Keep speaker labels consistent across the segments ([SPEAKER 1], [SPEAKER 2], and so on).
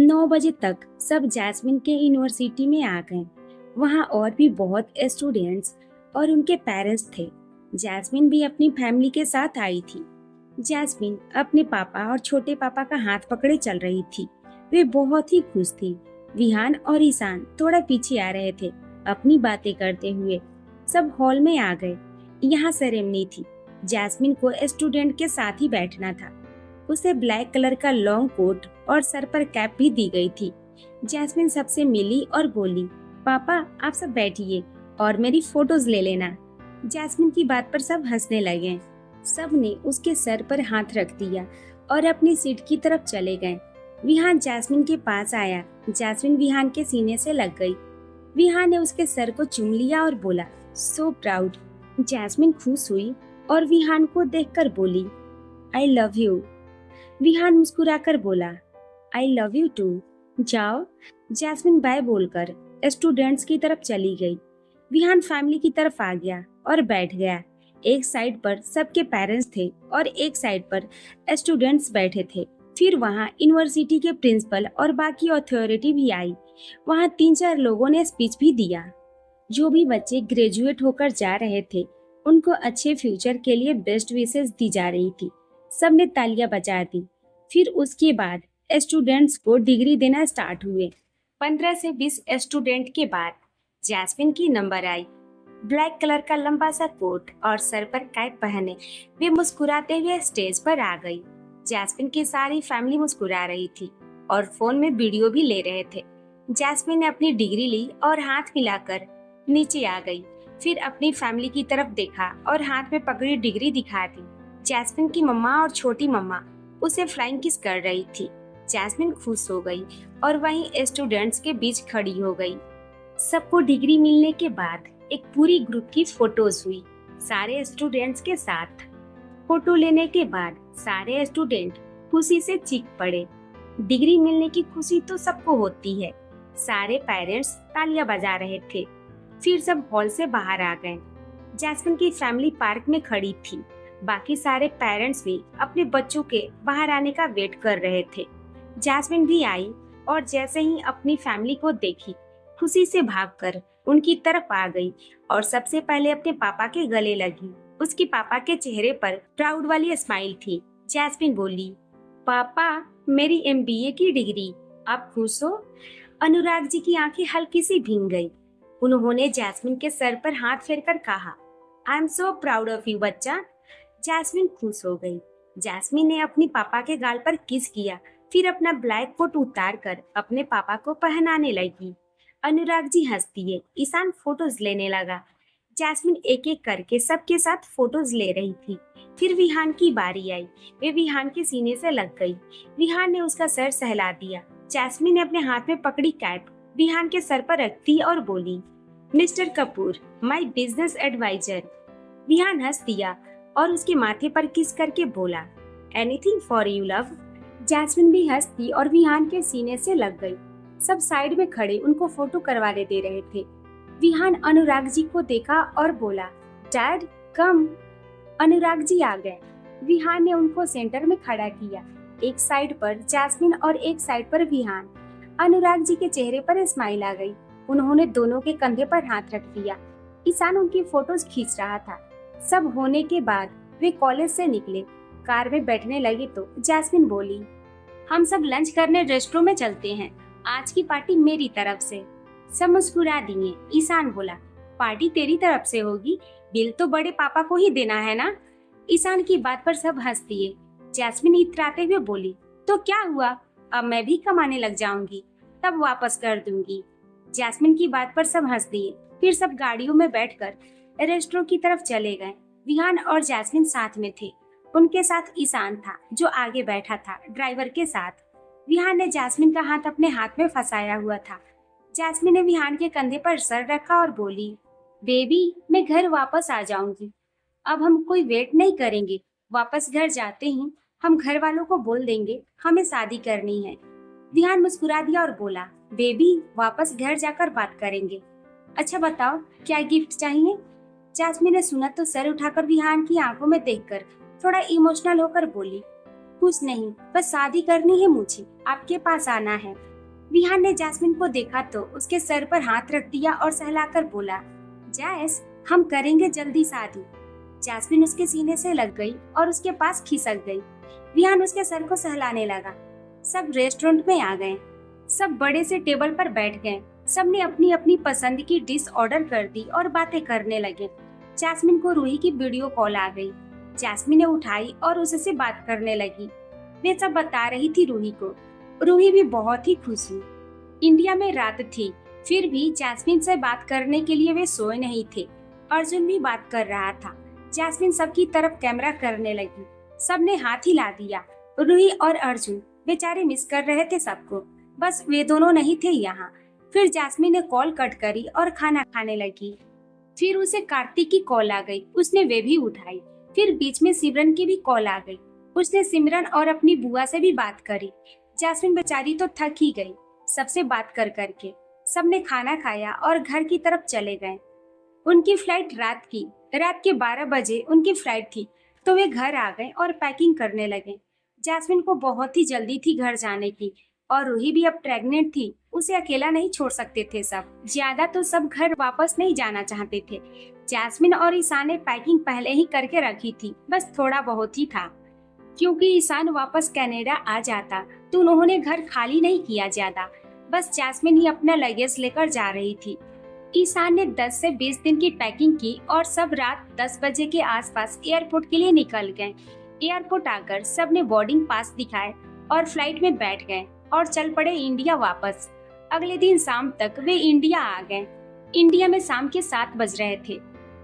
[SPEAKER 1] 9 बजे तक सब जैस्मिन के यूनिवर्सिटी में आ गए। वहाँ और भी बहुत स्टूडेंट्स और उनके पेरेंट्स थे। जैस्मिन भी अपनी फैमिली के साथ आई थी। जैस्मिन अपने पापा और छोटे पापा का हाथ पकड़े चल रही थी। वे बहुत ही खुश थी। विहान और ईशान थोड़ा पीछे आ रहे थे, अपनी बातें करते हुए। सब हॉल में आ गए। यहाँ सेरेमनी थी। जैस्मिन को स्टूडेंट के साथ ही बैठना था। उसे ब्लैक कलर का लॉन्ग कोट और सर पर कैप भी दी गई थी। जैस्मिन सबसे मिली और बोली, पापा आप सब बैठिए और मेरी फोटोज ले लेना। जैस्मिन की बात पर सब हंसने लगे। सब ने उसके सर पर हाथ रख दिया और अपनी सीट की तरफ चले गए। विहान जैस्मिन के पास आया। जैस्मिन विहान के सीने से लग गई। विहान ने उसके सर को चूम लिया और बोला, सो प्राउड। जैस्मिन खुश हुई और विहान को देखकर बोली, आई लव यू। विहान मुस्कुराकर बोला, आई लव यू टू। जाओ। जैस्मिन बाय बोलकर स्टूडेंट्स की तरफ चली गई। विहान फैमिली की तरफ आ गया और बैठ गया। एक साइड पर सबके पेरेंट्स थे और एक साइड पर स्टूडेंट्स बैठे थे। फिर वहाँ यूनिवर्सिटी के प्रिंसिपल और बाकी अथॉरिटी भी आई। वहाँ 3-4 लोगों ने स्पीच भी दिया। जो भी बच्चे ग्रेजुएट होकर जा रहे थे, उनको अच्छे फ्यूचर के लिए बेस्ट विशेस दी जा रही थी। सबने तालियां बजा दी। फिर उसके बाद स्टूडेंट्स को डिग्री देना स्टार्ट हुए। 15 से 20 स्टूडेंट के बाद जैस्मिन की नंबर आई। ब्लैक कलर का लंबा सा कोट और सर पर कैप पहने वे मुस्कुराते हुए स्टेज पर आ गई। जैस्मिन की सारी फैमिली मुस्कुरा रही थी और फोन में वीडियो भी ले रहे थे। जैस्मिन ने अपनी डिग्री ली और हाथ मिलाकर नीचे आ गई। फिर अपनी फैमिली की तरफ देखा और हाथ में पकड़ी डिग्री दिखा दी। जैस्मिन की मम्मा और छोटी मम्मा उसे फ्लाइंग किस कर रही थी। जैस्मिन खुश हो गई और वहीं स्टूडेंट्स के बीच खड़ी हो गई। सबको डिग्री मिलने के बाद एक पूरी ग्रुप की फोटोज हुई, सारे स्टूडेंट्स के साथ। फोटो लेने के बाद सारे स्टूडेंट खुशी से चीख पड़े। डिग्री मिलने की खुशी तो सबको होती है। सारे पेरेंट्स तालियां बजा रहे थे। फिर सब हॉल से बाहर आ गए। जैस्मिन की फैमिली पार्क में खड़ी थी। बाकी सारे पेरेंट्स भी अपने बच्चों के बाहर आने का वेट कर रहे थे। जैस्मिन भी आई और जैसे ही अपनी फैमिली को देखी, खुशी से भागकर उनकी तरफ आ गई और सबसे पहले अपने पापा के गले लगी। उसके पापा के चेहरे पर प्राउड वाली स्माइल थी। जैस्मिन बोली, पापा मेरी एमबीए की डिग्री, आप खुश हो? अनुराग जी की आंखें हल्की सी भीग गई। उन्होंने जैस्मिन के सर पर हाथ फेरकर कहा, I am so proud of you बच्चा। जैस्मिन खुश हो गई। जैस्मिन ने अपनी पापा के गाल पर किस किया, फिर अपना ब्लैक कोट उतार कर अपने पापा को पहनाने लगी। अनुराग जी हंस दिए। ईशान फोटोज लेने लगा। जैस्मिन एक एक करके सबके साथ फोटोज ले रही थी। फिर विहान की बारी आई। वे विहान के सीने से लग गई। विहान ने उसका सर सहला दिया। जैस्मिन ने अपने हाथ में पकड़ी कैप विहान के सर पर रख दी और बोली, mister Kapoor, my business advisor. Vihaan हंस दिया और उसके माथे पर किस करके बोला, anything for you love. Jasmine भी हंस दी और विहान के सीने से लग गई। सब साइड में खड़े उनको फोटो करवाने दे रहे थे। विहान अनुराग जी को देखा और बोला, डैड कम। अनुराग जी आ गए। विहान ने उनको सेंटर में खड़ा किया, एक साइड पर जैस्मिन और एक साइड पर विहान। अनुराग जी के चेहरे पर स्माइल आ गई। उन्होंने दोनों के कंधे पर हाथ रख दिया। ईशान उनकी फोटोज खींच रहा था। सब होने के बाद वे कॉलेज से निकले। कार में बैठने लगे तो जैस्मिन बोली, हम सब लंच करने रेस्टोरेंट में चलते हैं, आज की पार्टी मेरी तरफ से। सब मुस्कुरा दिए। ईशान बोला, पार्टी तेरी तरफ से होगी, बिल तो बड़े पापा को ही देना है ना। ईशान की बात पर सब हंस दिए। जैस्मिन इतराते हुए बोली, तो क्या हुआ, अब मैं भी कमाने लग जाऊंगी, तब वापस कर दूंगी। जैस्मिन की बात पर सब हंस दिए। फिर सब गाड़ियों में बैठकर रेस्टोरेंट की तरफ चले गए। विहान और जैस्मिन साथ में थे। उनके साथ ईशान था जो आगे बैठा था ड्राइवर के साथ। विहान ने जैस्मिन का हाथ अपने हाथ में फंसाया हुआ था। जैस्मिन ने विहान के कंधे पर सर रखा और बोली, बेबी मैं घर वापस आ जाऊंगी, अब हम कोई वेट नहीं करेंगे, वापस घर जाते ही हम घर वालों को बोल देंगे हमें शादी करनी है। विहान मुस्कुरा दिया और बोला, बेबी वापस घर जाकर बात करेंगे। अच्छा बताओ क्या गिफ्ट चाहिए? जैस्मिन ने सुना तो सर उठाकर विहान की आंखों में देखकर थोड़ा इमोशनल होकर बोली, कुछ नहीं, बस शादी करनी है मुझे, आपके पास आना है विहान ने जैस्मिन को देखा तो उसके सर पर हाथ रख दिया और सहलाकर बोला, जैस, हम करेंगे जल्दी शादी। जैस्मिन उसके सीने से लग गई और उसके पास खिसक गई। विहान उसके सर को सहलाने लगा। सब रेस्टोरेंट में आ गए। सब बड़े से टेबल पर बैठ गए। सबने अपनी अपनी पसंद की डिश ऑर्डर कर दी और बातें करने लगे। जैस्मिन को रूही की वीडियो कॉल आ गई। जैस्मिन ने उठाई और उससे बात करने लगी। वे सब बता रही थी रूही को। रूही भी बहुत ही खुश हुई। इंडिया में रात थी, फिर भी जैस्मिन से बात करने के लिए वे सोए नहीं थे। अर्जुन भी बात कर रहा था। जैस्मिन सबकी तरफ कैमरा करने लगी। सबने हाथ हिला दिया। रूही और अर्जुन बेचारे मिस कर रहे थे सबको, बस वे दोनों नहीं थे यहाँ। फिर जैस्मिन ने कॉल कट करी और खाना खाने लगी। फिर उसे कार्तिक की कॉल आ गई, उसने वे भी उठाई। फिर बीच में सिमरन की भी कॉल आ गई, उसने सिमरन और अपनी बुआ से भी बात करी। जैस्मिन बेचारी तो थक ही गई सबसे बात कर करके। सबने खाना खाया और घर की तरफ चले गए। उनकी फ्लाइट रात के 12 बजे उनकी फ्लाइट थी, तो वे घर आ गए और पैकिंग करने लगे। जैस्मिन को बहुत ही जल्दी थी घर जाने की, और रूही भी अब प्रेग्नेंट थी, उसे अकेला नहीं छोड़ सकते थे सब। ज्यादा तो सब घर वापस नहीं जाना चाहते थे। जैस्मिन और ईशान ने पैकिंग पहले ही करके रखी थी, बस थोड़ा बहुत ही था। क्योंकि ईशान वापस कनाडा आ जाता तो उन्होंने घर खाली नहीं किया ज्यादा, बस जैस्मिन ही अपना लगेज लेकर जा रही थी। ईशान ने 10 से 20 दिन की पैकिंग की और सब रात 10 बजे के आसपास एयरपोर्ट के लिए निकल गए। एयरपोर्ट आकर सबने बोर्डिंग पास दिखाए और फ्लाइट में बैठ गए और चल पड़े इंडिया वापस। अगले दिन शाम तक वे इंडिया आ गए। इंडिया में शाम के 7 बज रहे थे।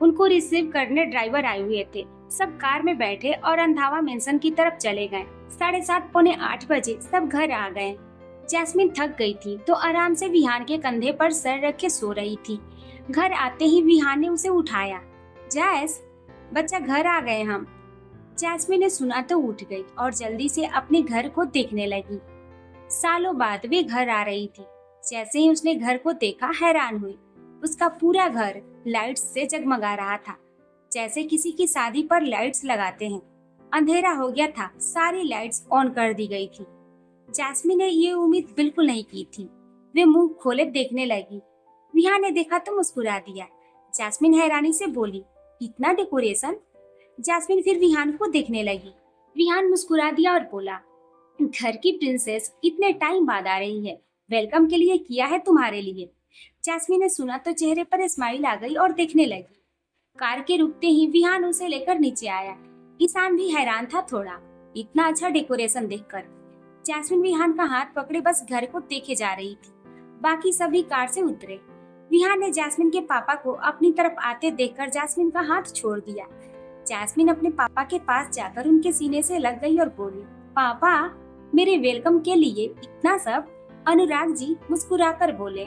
[SPEAKER 1] उनको रिसीव करने ड्राइवर आए हुए थे। सब कार में बैठे और अंधावा मेंशन की तरफ चले गए। 7:30 पौने 8 बजे सब घर आ गए। जैस्मिन थक गई थी तो आराम से विहान के कंधे पर सर रख के सो रही थी। घर आते ही विहान ने उसे उठाया। जैस, बच्चा घर आ गए हम। जैस्मिन ने सुना तो उठ गई और जल्दी से अपने घर को देखने लगी। सालों बाद वे घर आ रही थी। जैसे ही उसने घर को देखा हैरान हुई। उसका पूरा घर लाइट्स से जगमगा रहा था, जैसे किसी की शादी पर लाइट्स लगाते हैं। अंधेरा हो गया था, सारी लाइट्स ऑन कर दी गई थी। जैस्मिन ने ये उम्मीद बिल्कुल नहीं की थी। वे मुंह खोले देखने लगी। विहान ने देखा तो मुस्कुरा दिया। जैस्मिन हैरानी से बोली, इतना डेकोरेशन? जैस्मिन फिर विहान को देखने लगी। विहान मुस्कुरा दिया और बोला, घर की प्रिंसेस इतने टाइम बाद आ रही है, वेलकम के लिए किया है तुम्हारे लिए। जैस्मिन ने सुना तो चेहरे पर स्माइल आ गई और देखने लगी। कार के रुकते ही विहान उसे लेकर नीचे आया। ईशान भी हैरान था थोड़ा, इतना अच्छा डेकोरेशन देखकर। जैस्मिन विहान का हाथ पकड़े बस घर को देखे जा रही थी। बाकी सभी कार से उतरे। विहान ने जैस्मिन के पापा को अपनी तरफ आते देखकर जैस्मिन का हाथ छोड़ दिया। जैस्मिन अपने पापा के पास जाकर उनके सीने से लग गई और बोली, पापा, मेरे वेलकम के लिए इतना सब? अनुराग जी मुस्कुराकर बोले,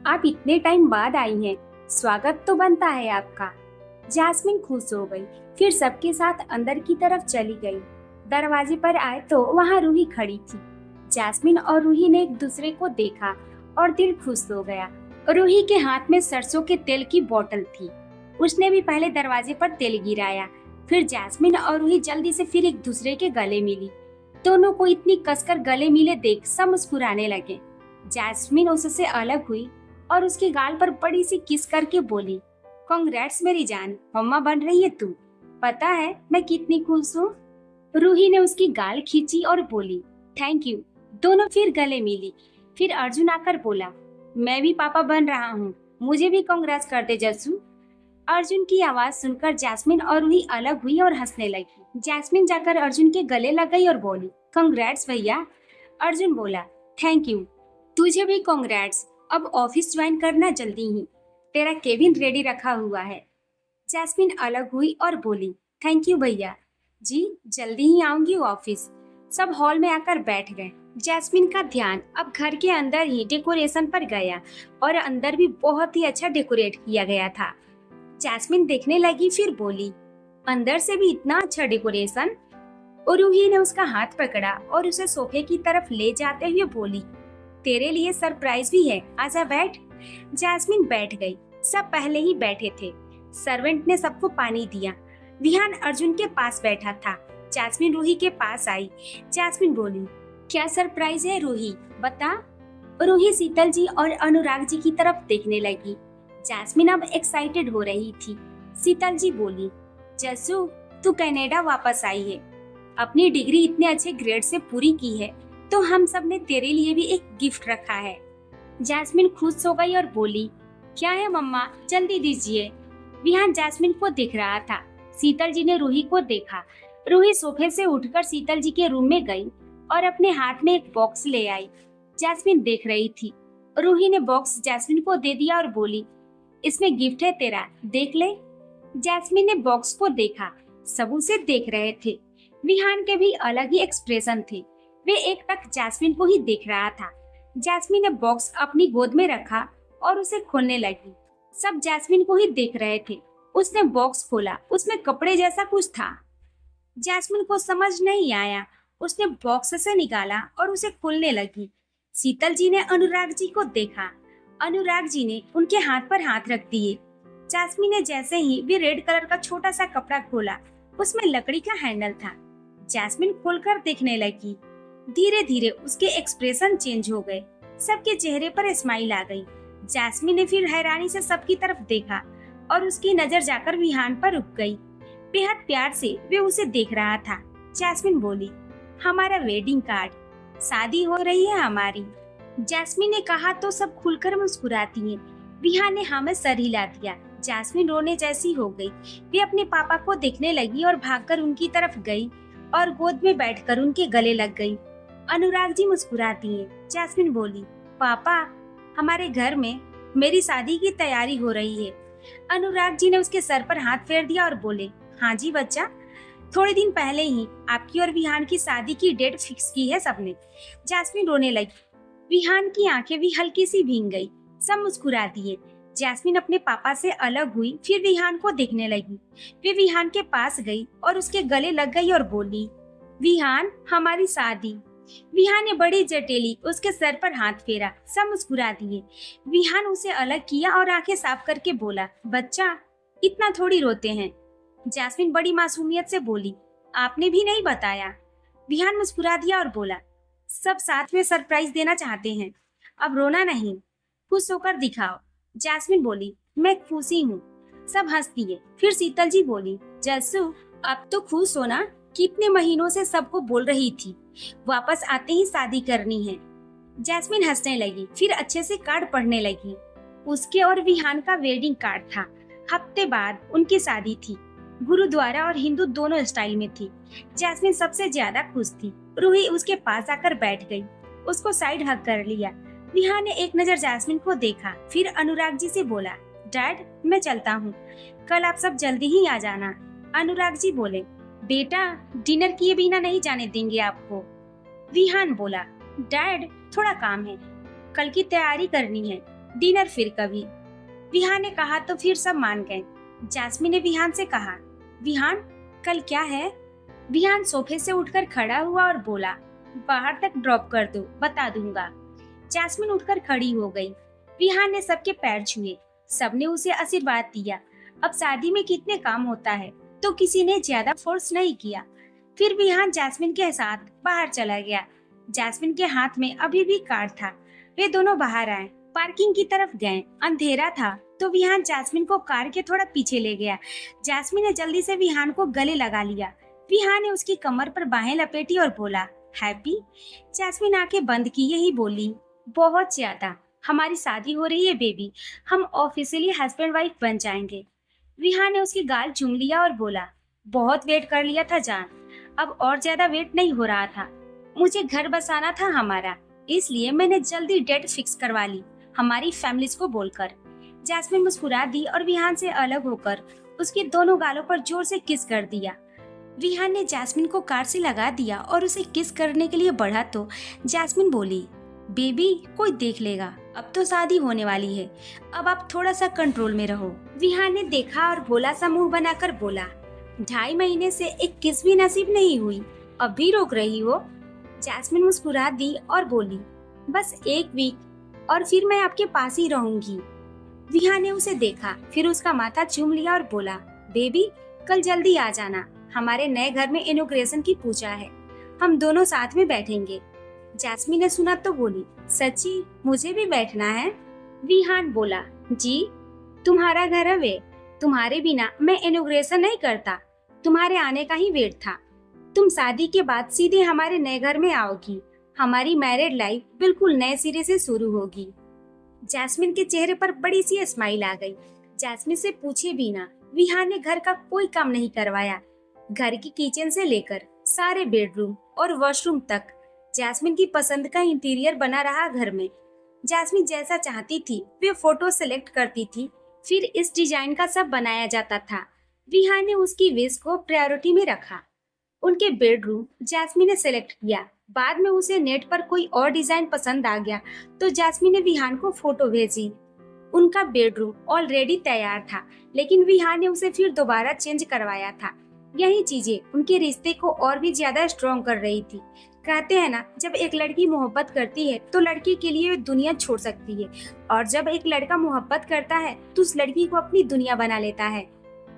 [SPEAKER 1] आप इतने टाइम बाद आई हैं, स्वागत तो बनता है आपका। जैस्मिन खुश हो गई, फिर सबके साथ अंदर की तरफ चली गई। दरवाजे पर आए तो वहाँ रूही खड़ी थी। जैस्मिन और रूही ने एक दूसरे को देखा और दिल खुश हो गया। रूही के हाथ में सरसों के तेल की बोतल थी। उसने भी पहले दरवाजे पर तेल गिराया। फिर जैस्मिन और रूही जल्दी से फिर एक दूसरे के गले मिली। दोनों को इतनी कसकर गले मिले देख सब मुस्कुराने लगे। जैस्मिन उससे अलग हुई और उसके गाल पर बड़ी सी किस करके बोली, कांग्रेट्स मेरी जान, मम्मा बन रही है तू। पता है मैं कितनी खुश हूँ। रूही ने उसकी गाल खींची और बोली, थैंक यू। दोनों फिर गले मिली। फिर अर्जुन आकर बोला, मैं भी पापा बन रहा हूँ, मुझे भी कांग्रेट्स कर दे जस्सू। अर्जुन की आवाज सुनकर जैस्मिन और रूही अलग हुई और हंसने लगी। जैस्मिन जाकर अर्जुन के गले लग गई और बोली, कांग्रेट्स भैया। अर्जुन बोला, थैंक यू, तुझे भी कांग्रेट्स। अब ऑफिस ज्वाइन करना जल्दी ही, तेरा केबिन रेडी रखा हुआ है। जैस्मिन अलग हुई और बोली, थैंक यू भैया जी, जल्दी ही आऊंगी ऑफिस। सब हॉल में आकर बैठ गए। जैस्मिन का ध्यान अब घर के अंदर ही डेकोरेशन पर गया और अंदर भी बहुत ही अच्छा डेकोरेट किया गया था। जैस्मिन देखने लगी, फिर बोली, अंदर से भी इतना अच्छा डेकोरेशन। और रूही ने उसका हाथ पकड़ा और उसे सोफे की तरफ ले जाते हुए बोली, तेरे लिए सरप्राइज भी है, आजा बैठ। जैस्मिन बैठ गई। सब पहले ही बैठे थे। सर्वेंट ने सबको पानी दिया। विहान अर्जुन के पास बैठा था। जैस्मिन रूही के पास आई। जैस्मिन बोली, क्या सरप्राइज है रूही, बता। रूही शीतल जी और अनुराग जी की तरफ देखने लगी। जैस्मिन अब एक्साइटेड हो रही थी। शीतल जी बोली, जस्सू, तू कनाडा वापस आई है, अपनी डिग्री इतने अच्छे ग्रेड से पूरी की है, तो हम सब ने तेरे लिए भी एक गिफ्ट रखा है। जैस्मिन खुश हो गई और बोली, क्या है मम्मा, जल्दी दीजिए। विहान जैस्मिन को देख रहा था। शीतल जी ने रूही को देखा। रूही सोफे से उठकर शीतल जी के रूम में गई और अपने हाथ में एक बॉक्स ले आई। जैस्मिन देख रही थी। रूही ने बॉक्स जैस्मिन को दे दिया और बोली, इसमें गिफ्ट है तेरा, देख ले। जैस्मिन ने बॉक्स को देखा। सब उसे देख रहे थे। विहान के भी अलग ही एक्सप्रेशन थे। वे एक टक जैस्मिन को ही देख रहा था। जैस्मिन ने बॉक्स अपनी गोद में रखा और उसे खोलने लगी। सब जैस्मिन को ही देख रहे थे। उसने बॉक्स खोला, उसमें कपड़े जैसा कुछ था। जैस्मिन को समझ नहीं आया। उसने बॉक्स से निकाला और उसे खोलने लगी। शीतल जी ने अनुराग जी को देखा। अनुराग जी ने उनके हाथ पर हाथ रख दिए। जैस्मिन ने जैसे ही भी रेड कलर का छोटा सा कपड़ा खोला, उसमें लकड़ी का हैंडल था। जैस्मिन खोलकर देखने लगी। धीरे धीरे उसके एक्सप्रेशन चेंज हो गए। सबके चेहरे पर स्माइल आ गई। जैस्मिन ने फिर हैरानी से सबकी तरफ देखा और उसकी नजर जाकर विहान पर रुक गई। बेहद प्यार से वे उसे देख रहा था। जैस्मिन बोली, हमारा वेडिंग कार्ड, शादी हो रही है हमारी। जैस्मिन ने कहा तो सब खुलकर मुस्कुराती हैं। विहान ने हाँ में सर हिला दिया। जैस्मिन रोने जैसी हो गई। वे अपने पापा को देखने लगी और भागकर उनकी तरफ गई और गोद में बैठकर उनके गले लग गई। अनुराग जी मुस्कुराती हैं। जैस्मिन बोली, पापा, हमारे घर में मेरी शादी की तैयारी हो रही है। अनुराग जी ने उसके सर पर हाथ फेर दिया और बोले, हाँ जी बच्चा, थोड़े दिन पहले ही आपकी और विहान की शादी की डेट फिक्स की है सबने। जैस्मिन रोने लगी। विहान की आंखें भी हल्की सी भीग गई। सब मुस्कुरा दिए। जैस्मिन अपने पापा से अलग हुई, फिर विहान को देखने लगी। वे विहान के पास गई और उसके गले लग गई और बोली, विहान, हमारी शादी। विहान ने बड़ी जटेली उसके सर पर हाथ फेरा। सब मुस्कुरा दिए। विहान उसे अलग किया और आंखें साफ करके बोला, बच्चा, इतना थोड़ी रोते हैं। जैस्मिन बड़ी मासूमियत से बोली, आपने भी नहीं बताया। विहान मुस्कुरा दिया और बोला, सब साथ में सरप्राइज देना चाहते हैं, अब रोना नहीं, खुश होकर दिखाओ। जैस्मिन बोली, मैं खुशी हूँ। सब हंस दिए। फिर शीतल जी बोली, जस्सू, अब तो खुश हो ना, कितने महीनों से सबको बोल रही थी वापस आते ही शादी करनी है। जैस्मिन हंसने लगी, फिर अच्छे से कार्ड पढ़ने लगी। उसके और विहान का वेडिंग कार्ड था। हफ्ते बाद उनकी शादी थी। गुरुद्वारा और हिंदू दोनों स्टाइल में थी। जैस्मिन सबसे ज्यादा खुश थी। रूही उसके पास आकर बैठ गई, उसको साइड हग कर लिया। विहान ने एक नजर जैस्मिन को देखा, फिर अनुराग जी से बोला, डैड, मैं चलता हूँ, कल आप सब जल्दी ही आ जाना। अनुराग जी बोले, बेटा, डिनर किए बिना नहीं जाने देंगे आपको। विहान बोला, डैड, थोड़ा काम है, कल की तैयारी करनी है, डिनर फिर कभी। विहान ने कहा तो फिर सब मान गए। जैस्मिन ने विहान से कहा, विहान, कल क्या है? विहान सोफे से उठकर खड़ा हुआ और बोला, बाहर तक ड्रॉप कर दो, बता दूंगा। जैस्मिन उठकर खड़ी हो गई। विहान ने सबके पैर छुए। सबने उसे आशीर्वाद दिया। अब शादी में कितने काम होता है, तो किसी ने ज्यादा फोर्स नहीं किया। फिर विहान जैस्मिन के साथ बाहर चला गया। जैस्मिन के हाथ में अभी भी कार्ड था। वे दोनों बाहर आए, पार्किंग की तरफ गए। अंधेरा था तो विहान जैस्मिन को कार के थोड़ा पीछे ले गया। जैस्मिन ने जल्दी से विहान को गले लगा लिया। विहान ने उसकी कमर पर बाहें लपेटी और बोला, हैप्पी। जैस्मिन आंखें बंद की, यही बोली, बहुत ज्यादा, हमारी शादी हो रही है बेबी, हम ऑफिशियली हस्बैंड वाइफ बन जाएंगे। विहान ने उसकी गाल चूम लिया और बोला, बहुत वेट कर लिया था जान, अब और ज्यादा वेट नहीं हो रहा था, मुझे घर बसाना था हमारा, इसलिए मैंने जल्दी डेट फिक्स करवा ली हमारी फैमिलीज को बोलकर। जैस्मिन मुस्कुरा दी और विहान से अलग होकर उसके दोनों गालों पर जोर से किस कर दिया। विहान ने जैस्मिन को कार से लगा दिया और उसे किस करने के लिए बढ़ा तो जैस्मिन बोली, बेबी, कोई देख लेगा, अब तो शादी होने वाली है, अब आप थोड़ा सा कंट्रोल में रहो। विहान ने देखा और भोला सा मुंह बनाकर बोला, 2.5 महीने से एक किस भी नसीब नहीं हुई, अब भी रोक रही हो? जैस्मिन मुस्कुरा दी और बोली, बस 1 वीक और फिर मैं आपके पास ही रहूंगी। विहान ने उसे देखा, फिर उसका माथा चूम लिया और बोला, बेबी, कल जल्दी आ जाना, हमारे नए घर में इनॉग्रेशन की पूजा है, हम दोनों साथ में बैठेंगे। जैस्मिन ने सुना तो बोली, सच्ची मुझे भी बैठना है। विहान बोला, जी तुम्हारा घर है वे, तुम्हारे बिना मैं इनॉग्रेशन नहीं करता, तुम्हारे आने का ही वेट था। तुम शादी के बाद सीधे हमारे नए घर में आओगी, हमारी मैरिड लाइफ बिल्कुल नए सिरे से शुरू होगी। जैस्मिन के चेहरे पर बड़ी सी स्माइल आ गई। जैस्मिन से पूछे बिना विहान ने घर का कोई काम नहीं करवाया। घर की किचन से लेकर सारे बेडरूम और वॉशरूम तक जैस्मिन की पसंद का इंटीरियर बना रहा घर में। जैस्मिन जैसा चाहती थी वे फोटो सेलेक्ट करती थी, फिर इस डिजाइन का सब बनाया जाता था। विहान ने उसकी विश को प्रायोरिटी में रखा। उनके बेडरूम जैस्मिन ने सेलेक्ट किया। बाद में उसे नेट पर कोई और डिजाइन पसंद आ गया तो जैस्मिन ने विहान को फोटो भेजी। उनका बेडरूम ऑलरेडी तैयार था, लेकिन विहान ने उसे फिर दोबारा चेंज करवाया था। यही चीजें उनके रिश्ते को और भी ज्यादा स्ट्रॉन्ग कर रही थी। कहते हैं ना, जब एक लड़की मोहब्बत करती है तो लड़की के लिए दुनिया छोड़ सकती है, और जब एक लड़का मोहब्बत करता है तो उस लड़की को अपनी दुनिया बना लेता है।